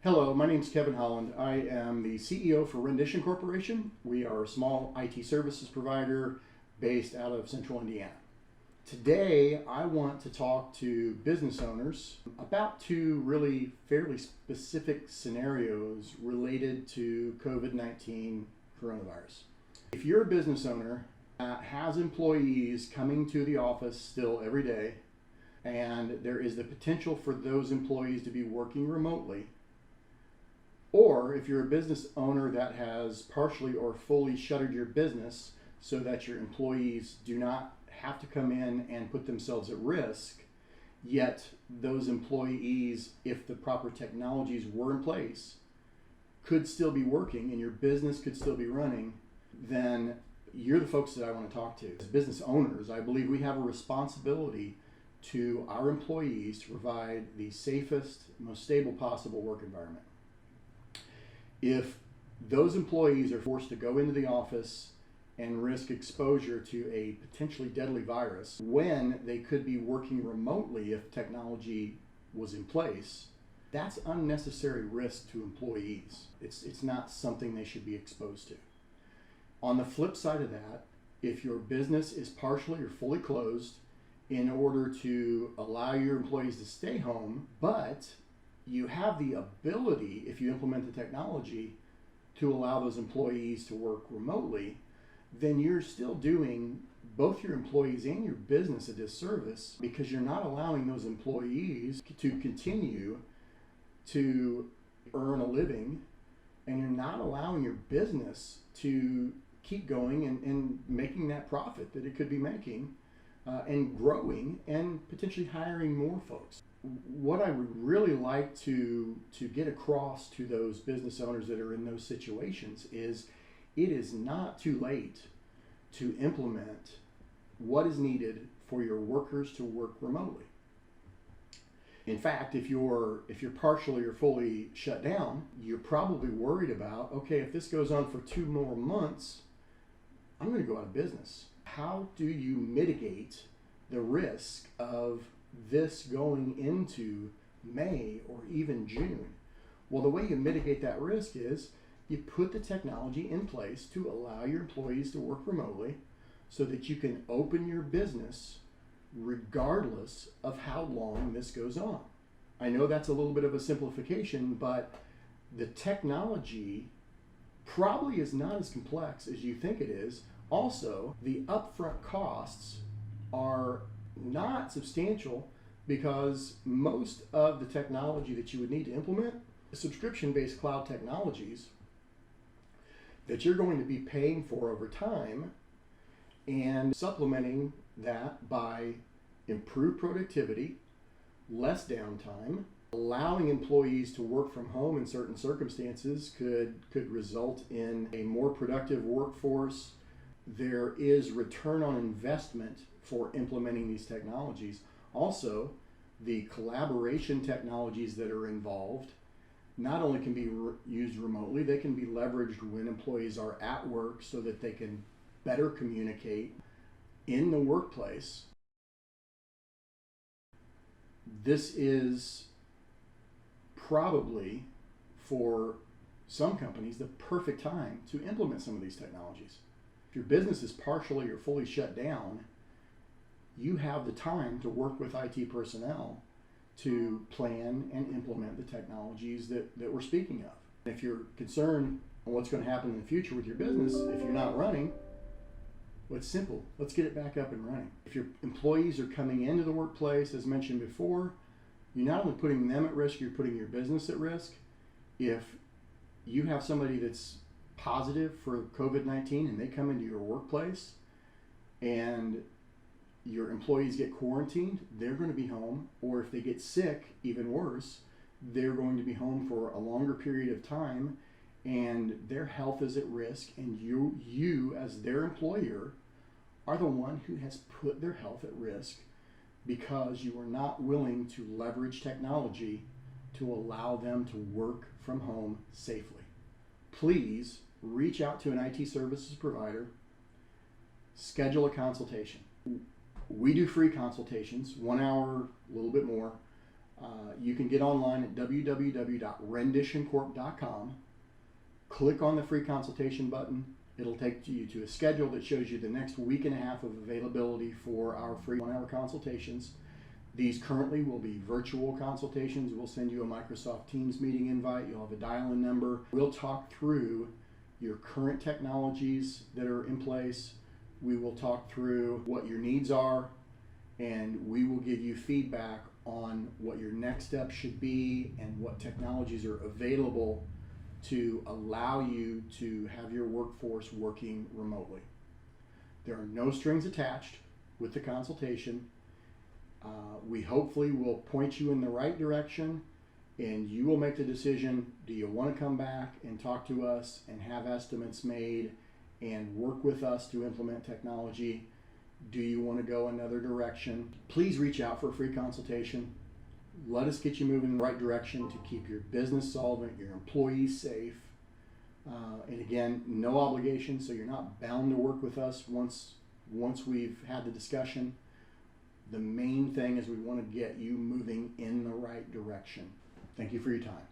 Hello, my name is Kevin Holland. I am the CEO for Rendition Corporation. We are a small IT services provider based out of Central Indiana. Today, I want to talk to business owners about two really fairly specific scenarios related to COVID-19 coronavirus. If you're a business owner that has employees coming to the office still every day, and there is the potential for those employees to be working remotely, or if you're a business owner that has partially or fully shuttered your business so that your employees do not have to come in and put themselves at risk, yet those employees, if the proper technologies were in place, could still be working and your business could still be running, then you're the folks that I want to talk to. As business owners, I believe we have a responsibility to our employees to provide the safest, most stable possible work environment. If those employees are forced to go into the office and risk exposure to a potentially deadly virus when they could be working remotely if technology was in place, that's unnecessary risk to employees. It's not something they should be exposed to. On the flip side of that, if your business is partially or fully closed in order to allow your employees to stay home, but you have the ability, if you implement the technology, to allow those employees to work remotely, then you're still doing both your employees and your business a disservice because you're not allowing those employees to continue to earn a living, and you're not allowing your business to keep going and making that profit that it could be making and growing and potentially hiring more folks. What I would really like to get across to those business owners that are in those situations is it is not too late to implement what is needed for your workers to work remotely. In fact, if you're partially or fully shut down, you're probably worried about, okay, if this goes on for 2 more months, I'm going to go out of business. How do you mitigate the risk of this going into May or even June? Well, the way you mitigate that risk is you put the technology in place to allow your employees to work remotely so that you can open your business regardless of how long this goes on. I know that's a little bit of a simplification, but the technology probably is not as complex as you think it is. Also, the upfront costs are not substantial because most of the technology that you would need to implement is subscription-based cloud technologies that you're going to be paying for over time and supplementing that by improved productivity, less downtime. Allowing employees to work from home in certain circumstances could result in a more productive workforce. There is return on investment for implementing these technologies. Also, the collaboration technologies that are involved not only can be used remotely, they can be leveraged when employees are at work so that they can better communicate in the workplace. This is probably, for some companies, the perfect time to implement some of these technologies. If your business is partially or fully shut down, you have the time to work with IT personnel to plan and implement the technologies that we're speaking of. If you're concerned on what's going to happen in the future with your business, if you're not running, well, it's simple. Let's get it back up and running. If your employees are coming into the workplace, as mentioned before, you're not only putting them at risk, you're putting your business at risk. If you have somebody that's positive for COVID-19 and they come into your workplace and your employees get quarantined, they're going to be home. Or if they get sick, even worse, they're going to be home for a longer period of time and their health is at risk, and you as their employer are the one who has put their health at risk because you are not willing to leverage technology to allow them to work from home safely. Please reach out to an IT services provider, schedule a consultation. We do free consultations, 1 hour, a little bit more. You can get online at www.renditioncorp.com. Click on the free consultation button. It'll take you to a schedule that shows you the next week and a half of availability for our free 1-hour consultations. These currently will be virtual consultations. We'll send you a Microsoft Teams meeting invite. You'll have a dial-in number. We'll talk through your current technologies that are in place. We will talk through what your needs are, and we will give you feedback on what your next step should be and what technologies are available to allow you to have your workforce working remotely. There are no strings attached with the consultation. We hopefully will point you in the right direction, and you will make the decision: do you want to come back and talk to us and have estimates made and work with us to implement technology? Do you want to go another direction? Please reach out for a free consultation. Let us get you moving in the right direction to keep your business solvent, your employees safe. And again, no obligation, so you're not bound to work with us once we've had the discussion. The main thing is we want to get you moving in the right direction. Thank you for your time.